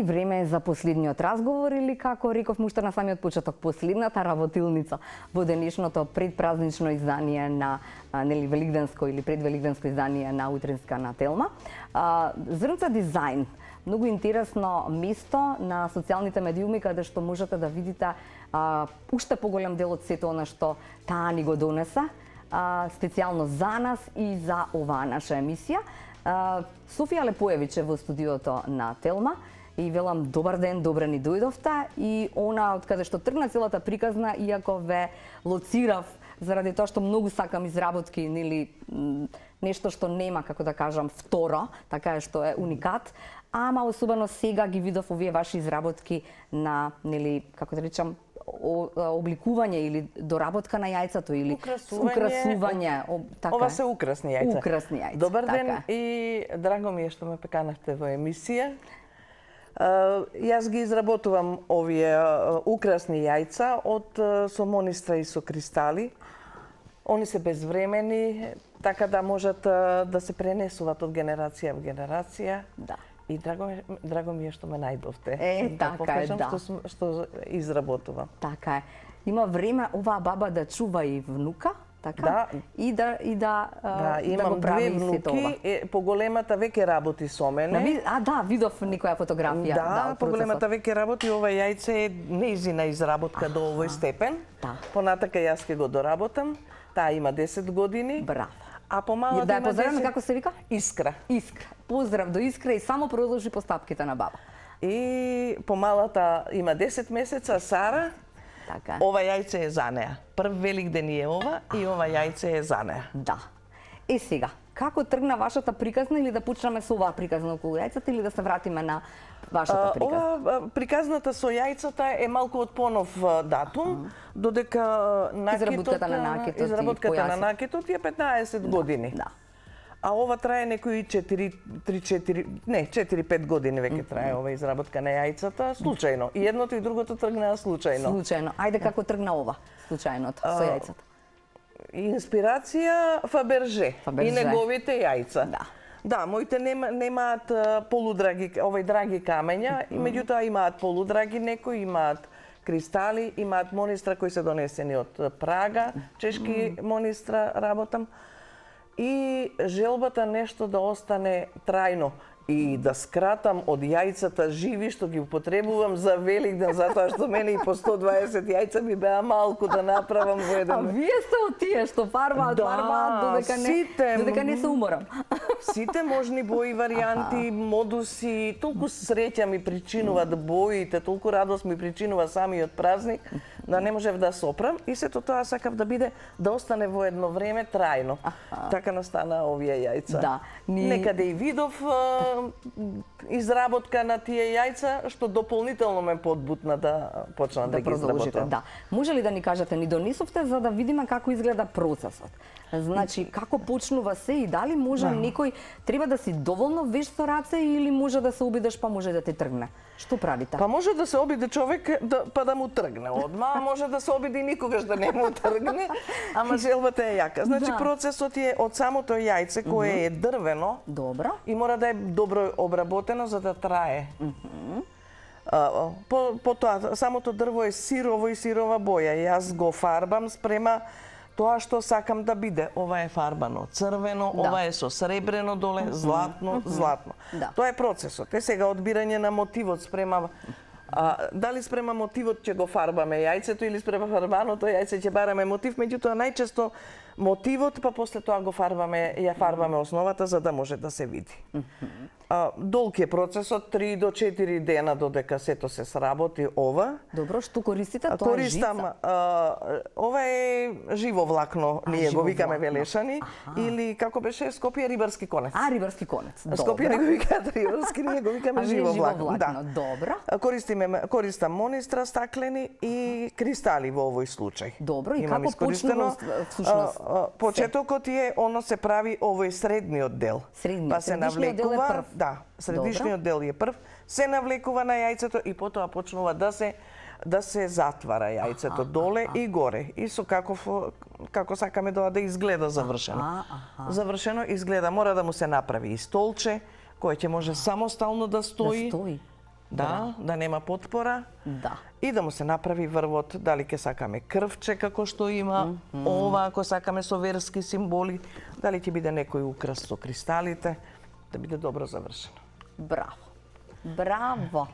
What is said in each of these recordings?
време е за последниот разговор или, како реков мушта на самиот почеток, последната работилница во денешното предпразнично издание на велигденско или предвелигденско издание на Утринска на Телма. Зрнца дизајн, многу интересно место на социјалните медиуми каде што можете да видите уште поголем дел од сето она што таа ни го донеса, специјално за нас и за оваа наша емисија. Софија Лепоевич е во студиото на Телма и велам добар ден, добре ни дојдовте, и она од каде што тргна целата приказна, иако ве лоцирав заради тоа што многу сакам изработки, нели нешто што нема, како да кажам, второ, така е што е уникат, ама особено сега ги видов овие ваши изработки на, нели, како да речам, обликување или доработка на јајцето или украсување. Ова се украсни јајца. Украсни јајца. Добар ден и драго ми е што ме поканавте во емисија. Јас ги изработувам овие украсни јајца со монистра и со кристали. Они се безвремени, така да можат да се пренесуваат од генерација во генерација. Да. И драго ми е што ме најдовте. Така е, да. Што изработувам. Така е. Има време оваа баба да чува и внука, така? Да. И да имам го прави две сето ова. внуки, поголемата веќе работи со мене. Да, видов некоја фотографија. Да, поголемата веќе работи, ова јајце е нејзина изработка до овој степен. Да. Понатака јас ќе го доработам. Таа има 10 години. Браво. А помалата да има 10... поздравиме, како се вика? Искра. Искра. Поздрав до Искра и само продолжи постапките на баба. И помалата има 10 месеца, Сара. Така. Ова јајце е за неа. Прв Великден е ова и ова јајце е за неа. Да. Сега, како тргна вашата приказна, или да почнеме со оваа приказна околу јајцата или да се вратиме на вашата приказна? Ова приказната со јајцата е малку од понов датум, додека изработката на накитот е 15 години. Да. А ова трае некои 4-5 години веќе трае ова изработка на јајцата, случајно. И едното и другото тргнаа случајно. Случајно. Ајде, како тргна ова, случајното, со јајцата? Инспирација Фаберже и неговите јајца. Да. Да, моите немаат полудраги, драги камења, и меѓутоа имаат полудраги некои, имаат кристали, имаат монистра кои се донесени од Прага, чешки монистра работам. И желбата нешто да остане трајно и да скратам од јајцата живи што ги употребувам за Великден, затоа што мене и по 120 јајца ми беа малку да направам во еден. А вие сте од тие што фарбаат, додека не се уморам. Сите можни бои, варијанти, модуси, толку среќа ми причинуваат боите, толку радост ми причинува самиот празник, да не можев да сопрам, и сето тоа сакав да биде, да остане во едно време трајно. Така настана овие јајца. Да. Некаде и видов изработка на тие јајца, што дополнително ме подбутна да почнам да ги изработам. Да. Може ли да ни кажете, ни донесовте за да видиме како изгледа процесот? Значи, како почнува се и дали може некој треба да си доволно веш со раце или може да се обидеш па може да те тргне? Што правите? Па може да се обиде човек па да му тргне одма, а може да се обиде и никогаш да не му тргне, ама желбата е јака. Значи процесот е од самото јајце кое е дрвено. Добро. И мора да е добро обработено за да трае. Потоа самото дрво е сирово и сирова боја. Јас го фарбам спрема тоа што сакам да биде. Ова е фарбано црвено, ова е со сребрено доле, златно. Тоа е процесот. Сега одбирање на мотивот спрема дали спрема мотивот ќе го фарбаме јајцето или спрема фарбаното јајце ќе бараме мотив, меѓутоа најчесто мотивот, па после тоа ја фарбаме основата за да може да се види. Долг е процесот, 3 до 4 дена додека сето се сработи ова. Добро, што користите? Тоа е жица? Ова е живо влакно, ние го викаме велешани, или како беше Скопје рибарски конец. Рибарски конец. Скопје не го викаат рибарски, ние го викаме живо влакно. Добро. Користам монистра стаклени и кристали во овој случај. Добро, и како почнува всушност? Почетокот е, оно се прави овој средниот дел. Па се навлекува, да, средишниот дел е прв, се навлекува на јајцето и потоа почнува да се затвара јајцето доле и горе. И со како сакаме да изгледа завршено. Завршено изгледа, мора да му се направи и столче, кој ќе може самостално да стои. да нема потпора. Да. И да му се направи врвот, дали ќе сакаме крвче како што има, ова ако сакаме со верски символи, дали ќе биде некој украс со кристалите, да биде добро завршено. Браво. Браво.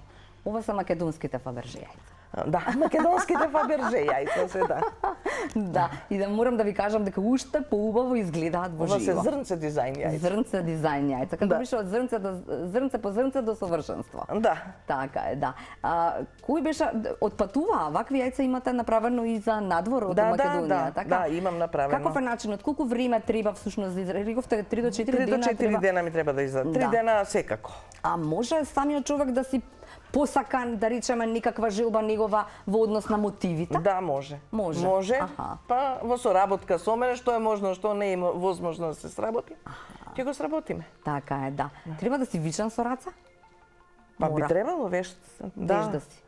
Ова се македонските Фаберже јајца. Да, македонските Фаберже јајца се, да. Да, и да морам да ви кажам дека уште поубаво изгледаат во Ова се живо. зрнце дизајн јајца. Зрнце дизајн јајца. Како беше од зрнце по зрнце до совршенство. Да. Така е, да. Кој беше отпатуваа вакви јајца имате направено и за надвор од Македонија, така? Да, имам направено. Каков е начинот? Колку време треба всушност да рековте 3 до 4 дена? 3 до 4 дена ми треба да издаде. 3 дена секако. А може самиот човек да си посакан, да речеме, никаква желба негова во однос на мотивите? Да, може. Може. Па во соработка со мене, што е можно, што не е возможно да се сработи, ќе го сработиме. Така е, да. Треба да си вичен со раца? Па би требало вешт. Да си.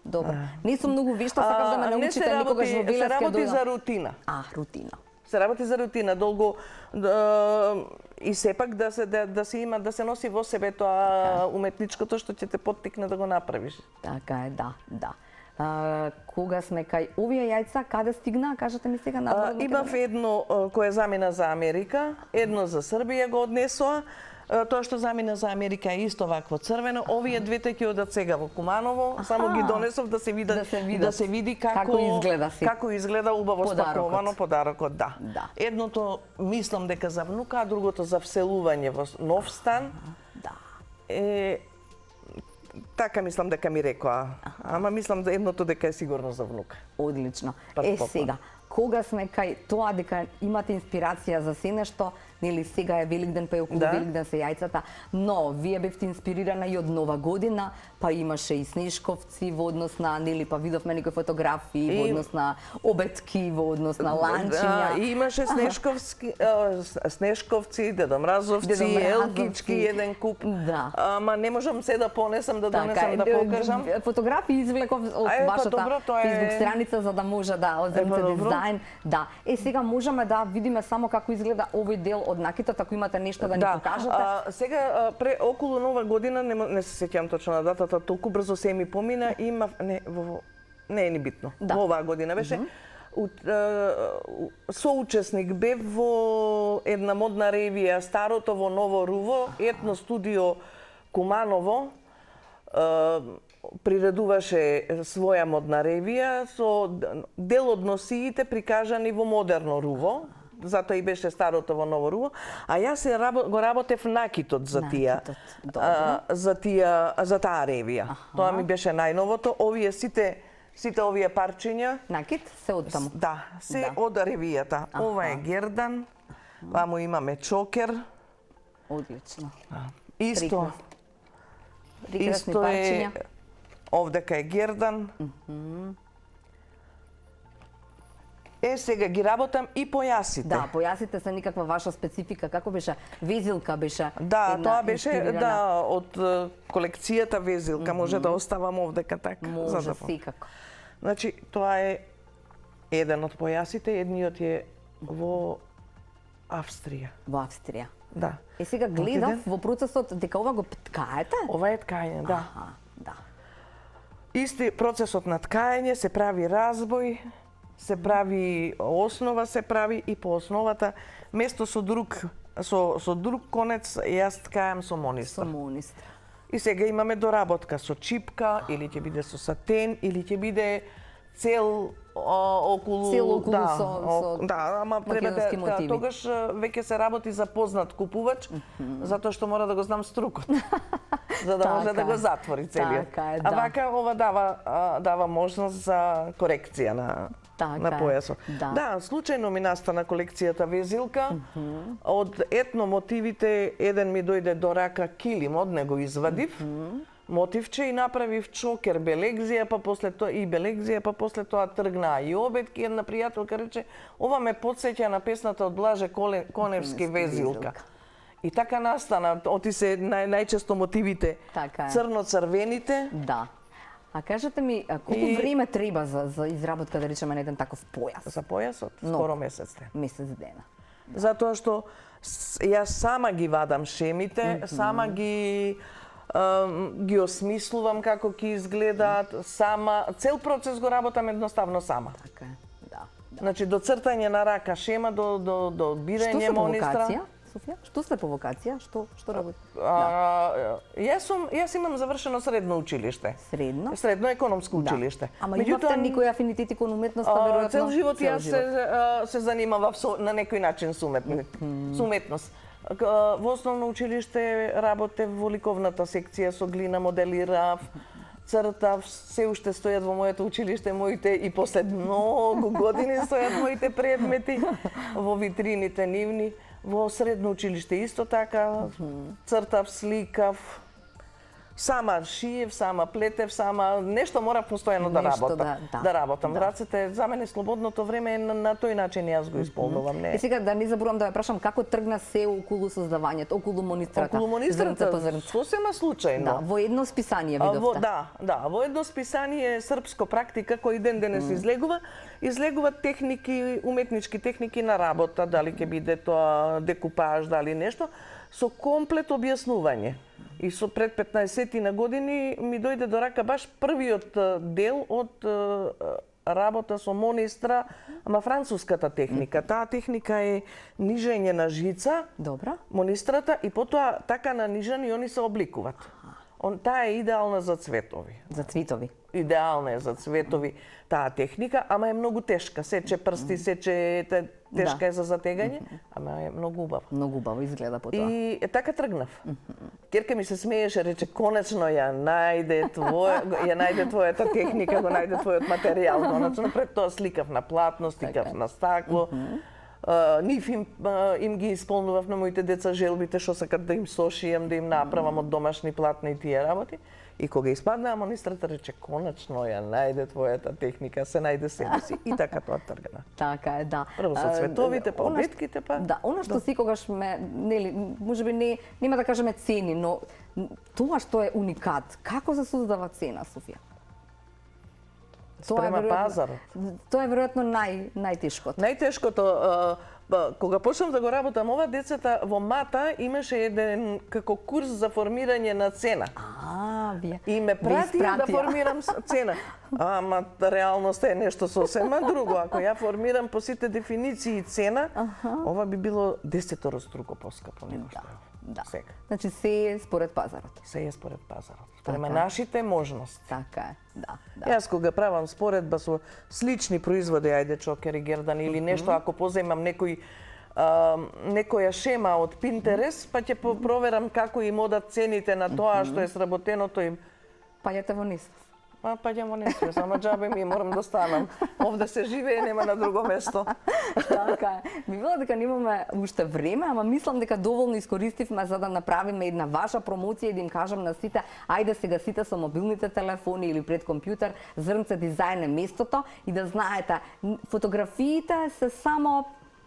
Добро. Не сум многу вешта, сакам да ме научите никогаш во Белевски. Се работи за рутина. Рутина. Се работи за рутина, долго и сепак да се има, да се носи во себе тоа уметничкото што ќе те поттикне да го направиш. Така е, да. Кога сме кај овие јајца, каде стигна? Кажете ми сега надвор. Имав едно кое замина за Америка, едно за Србија го однесоа. Тоа што замина за Америка е исто вакво црвено. Овие двете ќе одат сега во Куманово, само ги донесов да се види како изгледа убаво спаковано подарокот, да. Едното мислам дека за внука, а другото за вселување во нов стан. Да. Така мислам дека ми рекоа. Ама мислам да едното дека е сигурно за внука. Одлично. Сега, кога сме кај тоа дека имате инспирација за се нешто, нели сега е Великден, па и околу Великден се јајцата, но вие бевте инспирирана и од Нова година, па имаше и снешковци во однос на, нели, па видовме некои фотографии во однос на обетки, во однос на ланчиња. Да, имаше снешковци, дедомразовци, елкички, еден куп. Да. Ама не можам се да понесам, да донесам, да покажам. Фотографии извлеков од вашата фейсбук страница за да може да озрмце дизајн. Да. Сега можеме да видиме само како изгледа овој дел од накитот, ако имате нешто да ни покажете. Сега околу Нова година, не се сеќавам точно на датата, толку брзо се ми помина, имав не е ни битно. Во оваа година беше соучесник бев во една модна ревија Старото во Ново Руво, Етно студио Куманово, приредуваше своја модна ревија со дел од носиите прикажани во модерно Руво. Затоа и беше Старото во Ново Руво, а јас го работев накитот за таа ревија. Тоа ми беше најновото. Овие сите овие парчиња накит се од таму. Да, се од ревијата. Ова е гердан, ваму имаме чокер. Одлично. Исто е овдека е гердан. Сега ги работам и појасите. Да, појасите се никаква ваша специфика. Како беше? Везилка беше? Да, тоа беше од колекцијата везилка. Може да оставам овдека така. Може, секако. Значи, тоа е еден од појасите, едниот е во Австрија. Во Австрија. Да. Сега гледав во процесот дека ова го ткаете? Ова е ткање, да. Да. Исти процесот на ткање, се прави разбој, се прави основа, се прави и по основата место со друг конец јас ткајам со монистра. Со монистра. И сега имаме доработка со чипка, или ќе биде со сатен, или ќе биде цел околу да, ама треба да тогаш веќе се работи за познат купувач, затоа што мора да го знам струкот. За да може да го затвори целиот. А вака ова дава можност за корекција на појасот. Да, случајно ми настана колекцијата везилка. Од етно мотивите еден ми дојде до рака килим, од него извадив мотивче и направив чокер белегзија, па после тоа тргнаа и обетки. Една пријателка рече, ова ме потсеќа на песната од Блаже Коневски Везилка. И така настана, оти се најчесто мотивите црно-црвените. Да. А кажете ми, колку време треба за изработка, да речеме, на еден таков појас? За појасот? Скоро месец дена. Месец дена. Затоа што јас сама ги вадам шемите, сама ги ги осмислувам како ќе изгледаат, сама, цел процес го работам едноставно сама. Така е, да. Значи, до цртање на рака шема, до бирање монистра. Софија? Што сте по вокација? Што работи? Јас имам завршено средно училиште. Средно? Средно економско училиште. Ама имавте никој афинитет кон уметноста, веројатно? Цел живот јас се занимавав на некој начин со уметност. Во основно училиште работев во ликовната секција, со глина моделирав, цртав, се уште стојат во моето училиште моите и после многу години стојат моите предмети во витрините нивни. Во средно училиште исто така, цртав, сликав, сама шиев, сама плетев, сама нешто морав постојано да работам. Да работам. Рацете, за мене слободното време е на тој начин јас го исполнувам. И сега да не заборувам да ве прашам како тргна се околу создавањето, околу монистрата? Околу монистрата, сосема случајно. Да, во едно списание видовте. Да, во едно списание Српско практика кој ден денес излегуваат техники, уметнички техники на работа, дали ќе биде тоа декупаж, дали нешто, со комплет објаснување. И пред 15 на години ми дојде до рака баш првиот дел од работа со монистра, ама француската техника. Таа техника е нижење на жица, монистрата, и потоа така на нижани они се обликуваат. Таа е идеална за цветови. За цветови. Идеална е за цветови таа техника, ама е многу тешка. Сече прсти, сече тешка е за затегање, ама е многу убава. Многу убаво изгледа по тоа. И така тргнав. Керка ми се смееше, рече конечно ја најде твојата техника, го најде твојот материјал. Конечно пред тоа сликав на платно, сликав на стакло. Нив им ги исполнував на моите деца желбите, што сакат да им сошијам, да им направам од домашни платна и тие работи. И кога испадна монистрата, рече, конечно ја најде твојата техника, се најде себе си. И така тоа тргна. Така е, да. Прво со цветовите, па обетките, па... Да, она што секогаш ме, нели, можеби нема да кажеме цени, но тоа што е уникат, како се создава цена, Софија? Спрема пазарот. Тоа е веројатно најтешкото. Најтешкото, кога почнав да го работам ова, децата во МАТА имаше еден како курс за формирање на цена. Вие. И ме пратија да формирам цена. Ама реалноста е нешто сосема друго. Ако ја формирам по сите дефиниции цена, ова би било 10-сторустрого поскапо него што е. Да. Сега. Значи се е според пазарот. Се е според пазарот. Према нашите можности. Така е, да. Јас кога правам споредба со слични производи, ајде чокер и гердан или нешто, ако поземам некоја шема од Pinterest, па ќе проверам како им одат цените на тоа што е сработеното им. Паѓате во несвест. Паѓам во несвест, ама џабе ми морам да станам. Овде се живее, нема на друго место. Така е. Би било дека немаме уште време, ама мислам дека доволно искористивме за да направиме една ваша промоција и да им кажам на сите, ајде сега сите со мобилните телефони или пред компјутер, Зрнце дизајн е местото и да знаете, фотографиите се само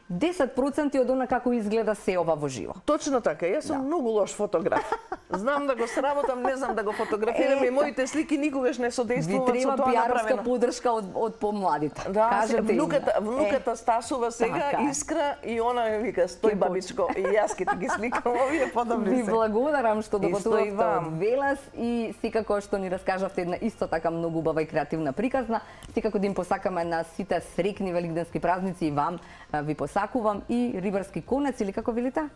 10% од она како изгледа се ова во живо. Точно така, јас сум многу лош фотограф. Знам да го сработам, не знам да го фотографирам и моите слики никогаш не содействуваат со тоа направено. Ви треба пиаровска поддршка од помладите. Да, внуката Стасова сега Искра и она вика стој бабичко и јас ќе ти ги сликам овие подобри се. Ви благодарам што допатувавте од Велес и секако што ни раскажавте една исто така многу убава и креативна приказна. Секако да им посакаме на сите среќни велигденски празници и вам ви посакувам и рибарски конец или како велите?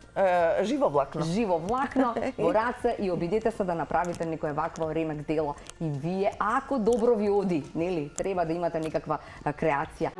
Живо влакно. Живо влакно во раце и обидете се да направите некое вакво ремек дело и вие ако добро ви оди, нели, треба да имате некаква креација.